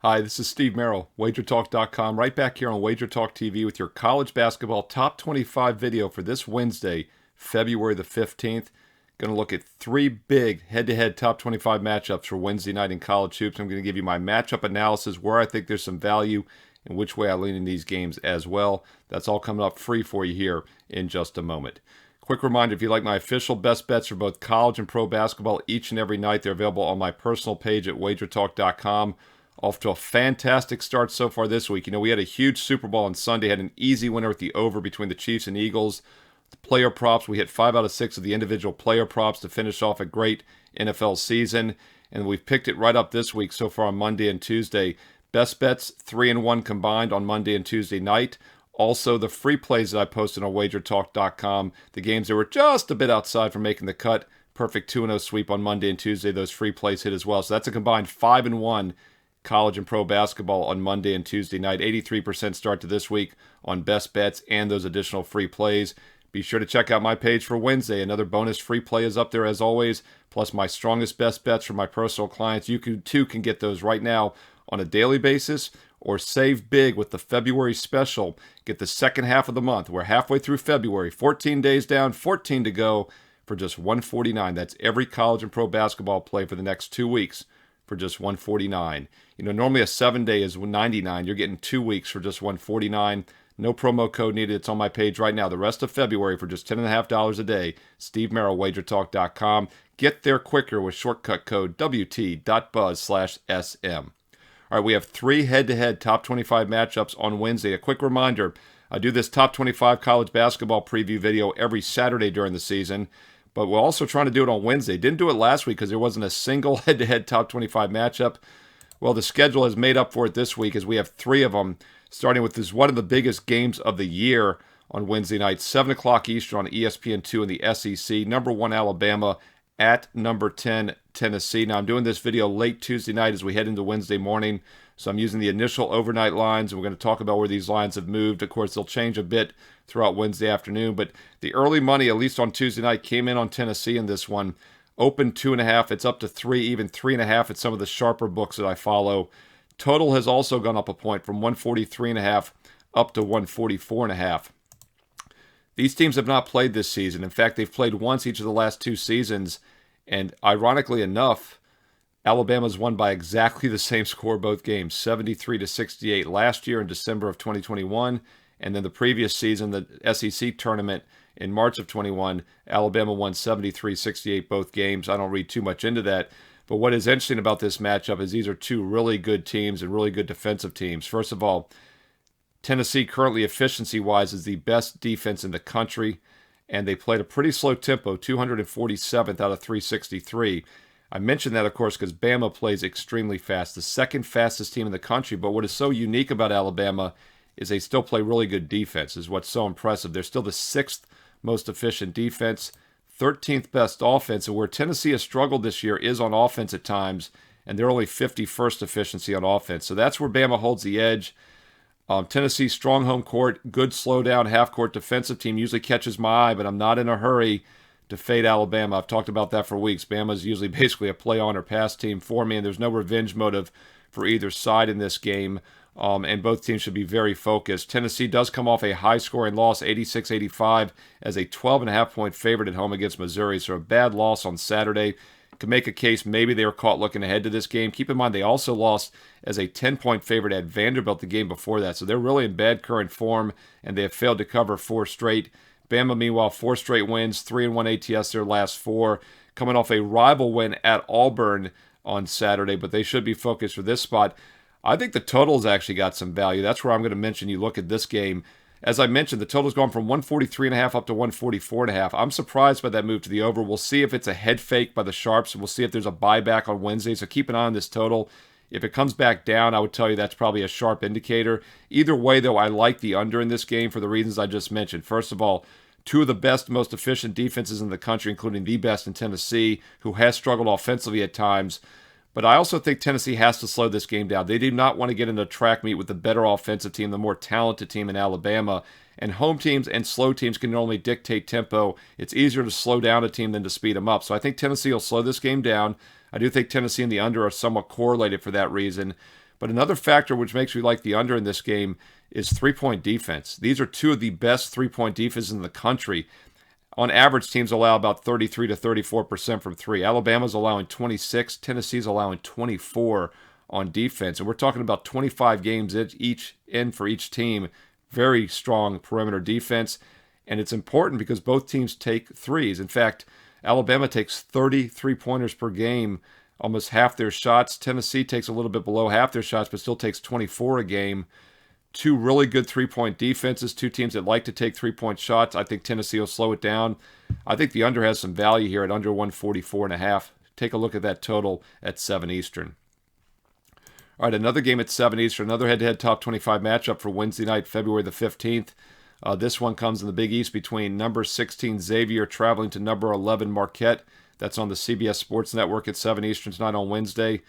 Hi, this is Steve Merril, WagerTalk.com, right back here on WagerTalk TV with your college basketball top 25 video for this Wednesday, February the 15th. Going to look at three big head-to-head top 25 matchups for Wednesday night in college hoops. I'm going to give you my matchup analysis, where I think there's some value, and which way I lean in these games as well. That's all coming up free for you here in just a moment. Quick reminder, if you like my official best bets for both college and pro basketball each and every night, they're available on my personal page at WagerTalk.com. Off to a fantastic start so far this week. You know, we had a huge Super Bowl on Sunday, had an easy winner with the over between the Chiefs and Eagles. The player props, we hit 5 out of 6 of the individual player props to finish off a great NFL season. And we've picked it right up this week so far on Monday and Tuesday. Best bets, 3-1 combined on Monday and Tuesday night. Also, the free plays that I posted on WagerTalk.com, the games that were just a bit outside from making the cut. Perfect 2-0 sweep on Monday and Tuesday. Those free plays hit as well. So that's a combined 5-1 college and pro basketball on Monday and Tuesday night. 83% start to this week on best bets and those additional free plays. Be sure to check out my page for Wednesday. Another bonus free play is up there as always, plus my strongest best bets for my personal clients. You too can get those right now on a daily basis, or save big with the February special. Get the second half of the month. We're halfway through February, 14 days down, 14 to go for just $149. That's every college and pro basketball play for the next 2 weeks for just $149. You know, normally a 7-day is $99. You're getting 2 weeks for just $149. No promo code needed. It's on my page right now. The rest of February for just $10.50 a day. Steve Merril, WagerTalk.com. Get there quicker with shortcut code WT.buzz/SM. All right, we have 3 head-to-head top 25 matchups on Wednesday. A quick reminder, I do this top 25 college basketball preview video every Saturday during the season, but we're also trying to do it on Wednesday. Didn't do it last week because there wasn't a single head-to-head top 25 matchup. Well, the schedule has made up for it this week as we have 3 of them, starting with this one of the biggest games of the year on Wednesday night, 7 o'clock Eastern on ESPN2 in the SEC. Number 1 Alabama at number 10 Tennessee. Now, I'm doing this video late Tuesday night as we head into Wednesday morning, so I'm using the initial overnight lines, and we're going to talk about where these lines have moved. Of course, they'll change a bit throughout Wednesday afternoon, but the early money, at least on Tuesday night, came in on Tennessee in this one. Open 2.5. It's up to 3, even 3.5 at some of the sharper books that I follow. Total has also gone up a point from 143.5 up to 144.5. These teams have not played this season. In fact, they've played once each of the last 2 seasons. And ironically enough, Alabama's won by exactly the same score both games, 73-68 last year in December of 2021. And then the previous season, the SEC tournament in March of 21, Alabama won 73-68 both games. I don't read too much into that. But what is interesting about this matchup is these are 2 really good teams and really good defensive teams. First of all, Tennessee currently efficiency-wise is the best defense in the country, and they played a pretty slow tempo, 247th out of 363. I mentioned that, of course, because Bama plays extremely fast, the second fastest team in the country. But what is so unique about Alabama is they still play really good defense, is what's so impressive. They're still the 6th most efficient defense, 13th best offense, and where Tennessee has struggled this year is on offense at times, and they're only 51st efficiency on offense. So that's where Bama holds the edge. Tennessee's strong home court, good slow down half-court defensive team usually catches my eye, but I'm not in a hurry to fade Alabama. I've talked about that for weeks. Bama's usually basically a play-on or pass team for me, and there's no revenge motive for either side in this game, and both teams should be very focused. Tennessee does come off a high-scoring loss, 86-85, as a 12.5-point favorite at home against Missouri, so a bad loss on Saturday. Could make a case maybe they were caught looking ahead to this game. Keep in mind they also lost as a 10-point favorite at Vanderbilt the game before that. So they're really in bad current form, and they have failed to cover 4 straight. Bama, meanwhile, 4 straight wins, 3-1 ATS their last 4, coming off a rival win at Auburn on Saturday, but they should be focused for this spot. I think the total's actually got some value. That's where I'm going to mention you look at this game. As I mentioned, the total's gone from 143.5 up to 144.5. I'm surprised by that move to the over. We'll see if it's a head fake by the Sharps, and we'll see if there's a buyback on Wednesday. So keep an eye on this total. If it comes back down, I would tell you that's probably a sharp indicator. Either way, though, I like the under in this game for the reasons I just mentioned. First of all, 2 of the best, most efficient defenses in the country, including the best in Tennessee, who has struggled offensively at times. But I also think Tennessee has to slow this game down. They do not want to get into a track meet with the better offensive team, the more talented team in Alabama. And home teams and slow teams can normally dictate tempo. It's easier to slow down a team than to speed them up. So I think Tennessee will slow this game down. I do think Tennessee and the under are somewhat correlated for that reason. But another factor which makes me like the under in this game is three-point defense. These are two of the best three-point defenses in the country. On average, teams allow about 33 to 34% from three. Alabama's allowing 26. Tennessee's allowing 24 on defense. And we're talking about 25 games each in for each team. Very strong perimeter defense. And it's important because both teams take threes. In fact, Alabama takes 30 three-pointers per game, almost half their shots. Tennessee takes a little bit below half their shots, but still takes 24 a game. Two really good three-point defenses, two teams that like to take three-point shots. I think Tennessee will slow it down. I think the under has some value here at under 144.5. Take a look at that total at 7 Eastern. All right, another game at 7 Eastern, another head-to-head top 25 matchup for Wednesday night, February the 15th. This one comes in the Big East between number 16 Xavier traveling to number 11 Marquette. That's on the CBS Sports Network at 7 Eastern tonight on Wednesday.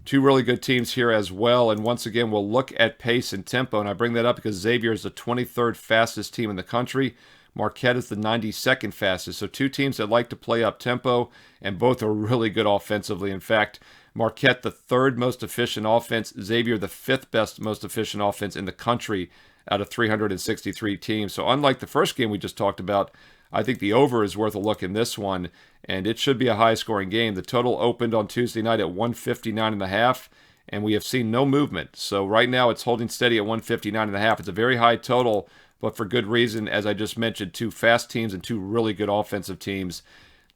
Two really good teams here as well, and once again, we'll look at pace and tempo, and I bring that up because Xavier is the 23rd fastest team in the country. Marquette is the 92nd fastest, so two teams that like to play up tempo, and both are really good offensively. In fact, Marquette, the third most efficient offense, Xavier, the fifth best most efficient offense in the country out of 363 teams. So unlike the first game we just talked about, I think the over is worth a look in this one, and it should be a high-scoring game. The total opened on Tuesday night at 159.5, and we have seen no movement. So right now it's holding steady at 159.5. It's a very high total, but for good reason. As I just mentioned, two fast teams and two really good offensive teams.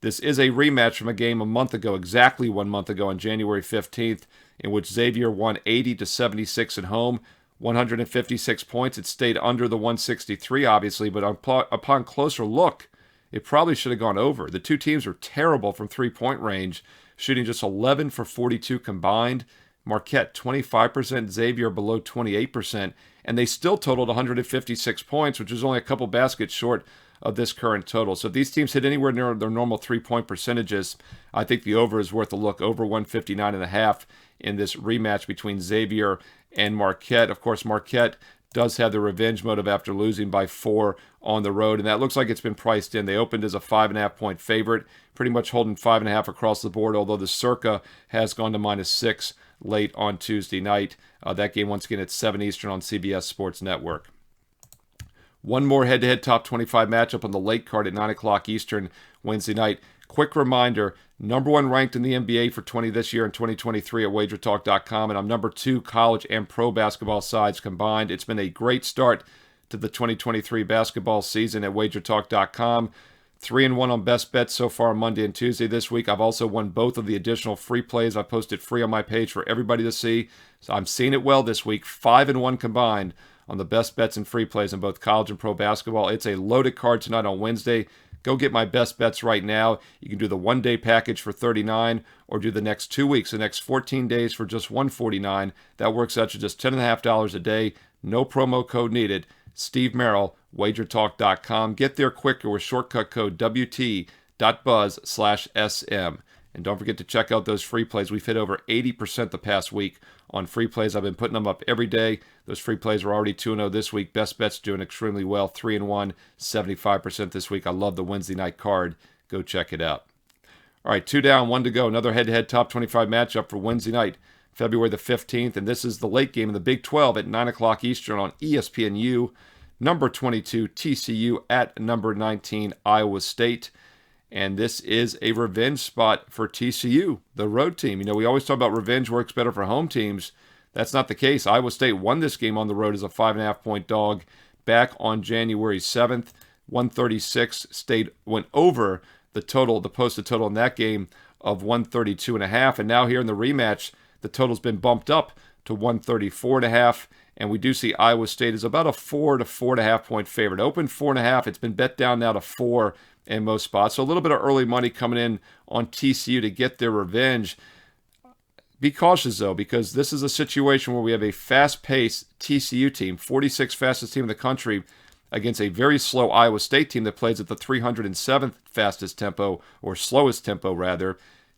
This is a rematch from a game a month ago, exactly 1 month ago on January 15th, in which Xavier won 80-76 at home. 156 points. It stayed under the 163, obviously, but upon closer look, it probably should have gone over. The two teams were terrible from three-point range, shooting just 11 for 42 combined. Marquette, 25%, Xavier below 28%, and they still totaled 156 points, which is only a couple baskets short of this current total. So if these teams hit anywhere near their normal three-point percentages, I think the over is worth a look, over 159.5 in this rematch between Xavier and Marquette. Of course, Marquette does have the revenge motive after losing by 4 on the road, and that looks like it's been priced in. They opened as a 5.5-point favorite, pretty much holding 5.5 across the board, although the circa has gone to -6 late on Tuesday night. That game, once again, at 7 Eastern on CBS Sports Network. One more head-to-head top 25 matchup on the late card at 9 o'clock Eastern Wednesday night. Quick reminder, number 1 ranked in the NBA for 20 this year and 2023 at WagerTalk.com, and I'm number 2 college and pro basketball sides combined. It's been a great start to the 2023 basketball season at WagerTalk.com. 3-1 on best bets so far on Monday and Tuesday this week. I've also won both of the additional free plays. I've posted free on my page for everybody to see. So I'm seeing it well this week. 5-1 combined on the best bets and free plays in both college and pro basketball. It's a loaded card tonight on Wednesday. Go get my best bets right now. You can do the one-day package for $39 or do the next 2 weeks, the next 14 days for just $149. That works out to just $10.50 a day. No promo code needed. Steve Merril, WagerTalk.com. Get there quicker with shortcut code WT.buzz/SM. And don't forget to check out those free plays. We've hit over 80% the past week on free plays. I've been putting them up every day. Those free plays are already 2-0 this week. Best bets doing extremely well. 3-1, 75% this week. I love the Wednesday night card. Go check it out. All right, 2 down, 1 to go. Another head-to-head top 25 matchup for Wednesday night, February the 15th. And this is the late game in the Big 12 at 9 o'clock Eastern on ESPNU. Number 22, TCU at number 19, Iowa State. And this is a revenge spot for TCU, the road team. You know, we always talk about revenge works better for home teams. That's not the case. Iowa State won this game on the road as a 5.5-point dog back on January 7th. 136 went over the total, the posted total in that game of 132.5. And now here in the rematch, the total's been bumped up to 134.5. And we do see Iowa State is about a 4 to 4.5 point favorite. Open 4.5. It's been bet down now to 4 in most spots. So a little bit of early money coming in on TCU to get their revenge. Be cautious, though, because this is a situation where we have a fast-paced TCU team, 46th fastest team in the country, against a very slow Iowa State team that plays at the 307th fastest tempo, or slowest tempo, rather.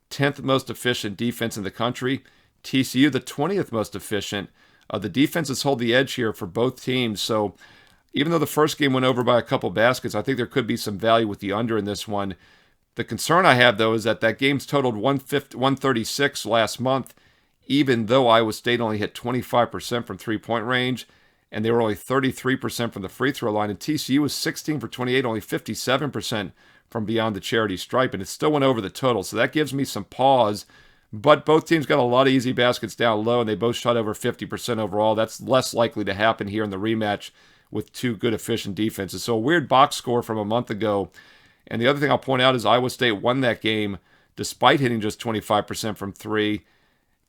10th most efficient defense in the country. TCU, the 20th most efficient. The defenses hold the edge here for both teams. So even though the first game went over by a couple baskets, I think there could be some value with the under in this one. The concern I have, though, is that game's totaled 136 last month. even though Iowa State only hit 25% from three-point range, and they were only 33% from the free throw line, and TCU was 16 for 28, only 57% from beyond the charity stripe, and it still went over the total. So that gives me some pause. But both teams got a lot of easy baskets down low, and they both shot over 50% overall. That's less likely to happen here in the rematch with two good, efficient defenses. So a weird box score from a month ago. And the other thing I'll point out is Iowa State won that game despite hitting just 25% from three,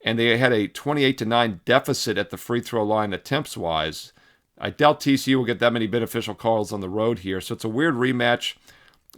and they had a 28-9 deficit at the free throw line attempts-wise. I doubt TCU will get that many beneficial calls on the road here. So it's a weird rematch.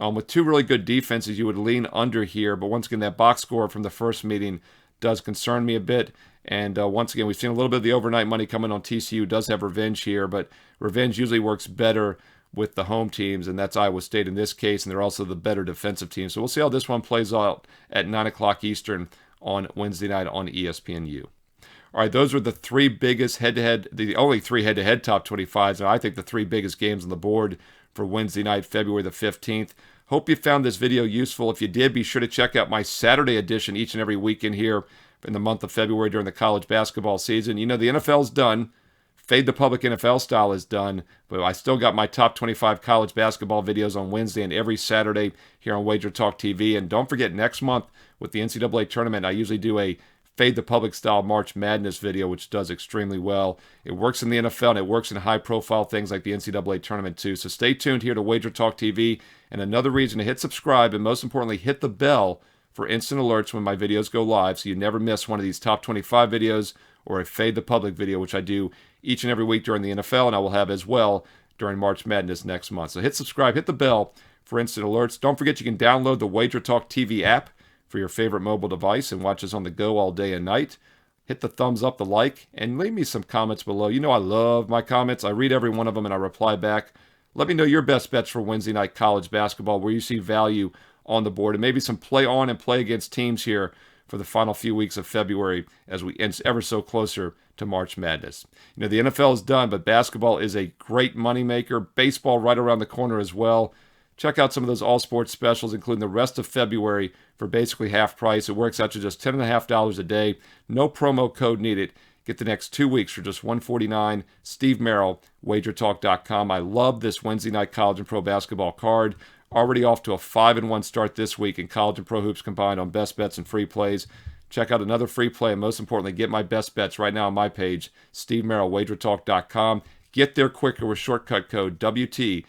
With two really good defenses, you would lean under here. But once again, that box score from the first meeting does concern me a bit. And once again, we've seen a little bit of the overnight money coming on TCU. Does have revenge here, but revenge usually works better with the home teams, and that's Iowa State in this case, and they're also the better defensive team. So we'll see how this one plays out at 9 o'clock Eastern on Wednesday night on ESPNU. All right, those were the three biggest head-to-head, the only three head-to-head top 25s, and I think the three biggest games on the board for Wednesday night, February the 15th. Hope you found this video useful. If you did, be sure to check out my Saturday edition each and every weekend here in the month of February during the college basketball season. You know, the NFL's done. Fade the Public NFL style is done, but I still got my top 25 college basketball videos on Wednesday and every Saturday here on WagerTalk TV. And don't forget, next month with the NCAA tournament, I usually do a Fade the Public style March Madness video, which does extremely well. It works in the NFL, and it works in high-profile things like the NCAA tournament too. So stay tuned here to WagerTalk TV. And another reason to hit subscribe, and most importantly, hit the bell for instant alerts when my videos go live, so you never miss one of these top 25 videos or a Fade the Public video, which I do each and every week during the NFL, and I will have as well during March Madness next month. So hit subscribe, hit the bell for instant alerts. Don't forget you can download the WagerTalk TV app for your favorite mobile device and watch us on the go all day and night. Hit the thumbs up, the like, and leave me some comments below. You know I love my comments. I read every one of them and I reply back. Let me know your best bets for Wednesday night college basketball, where you see value on the board, and maybe some play on and play against teams here for the final few weeks of February as we inch ever so closer to March Madness. You know, the NFL is done, but basketball is a great moneymaker. Baseball right around the corner as well. Check out some of those all-sports specials, including the rest of February, for basically half price. It works out to just $10.50 a day. No promo code needed. Get the next 2 weeks for just $149. Steve Merril, WagerTalk.com. I love this Wednesday night college and pro basketball card. Already off to a 5-1 start this week in college and pro hoops combined on best bets and free plays. Check out another free play, and most importantly, get my best bets right now on my page, Steve Merril, WagerTalk.com. Get there quicker with shortcut code WT.buzz/SM.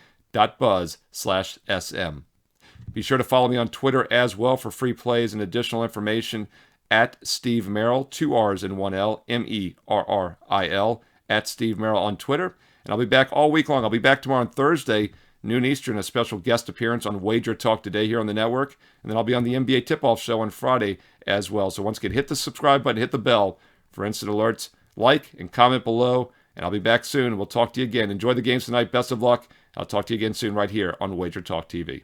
Be sure to follow me on Twitter as well for free plays and additional information at Steve Merril, 2 R's and 1 L, Merril, at Steve Merril on Twitter. And I'll be back all week long. I'll be back tomorrow on Thursday, noon Eastern, a special guest appearance on Wager Talk Today here on the network. And then I'll be on the NBA Tip-Off Show on Friday as well. So once again, hit the subscribe button, hit the bell for instant alerts, like and comment below, and I'll be back soon. We'll talk to you again. Enjoy the games tonight. Best of luck. I'll talk to you again soon right here on Wager Talk TV.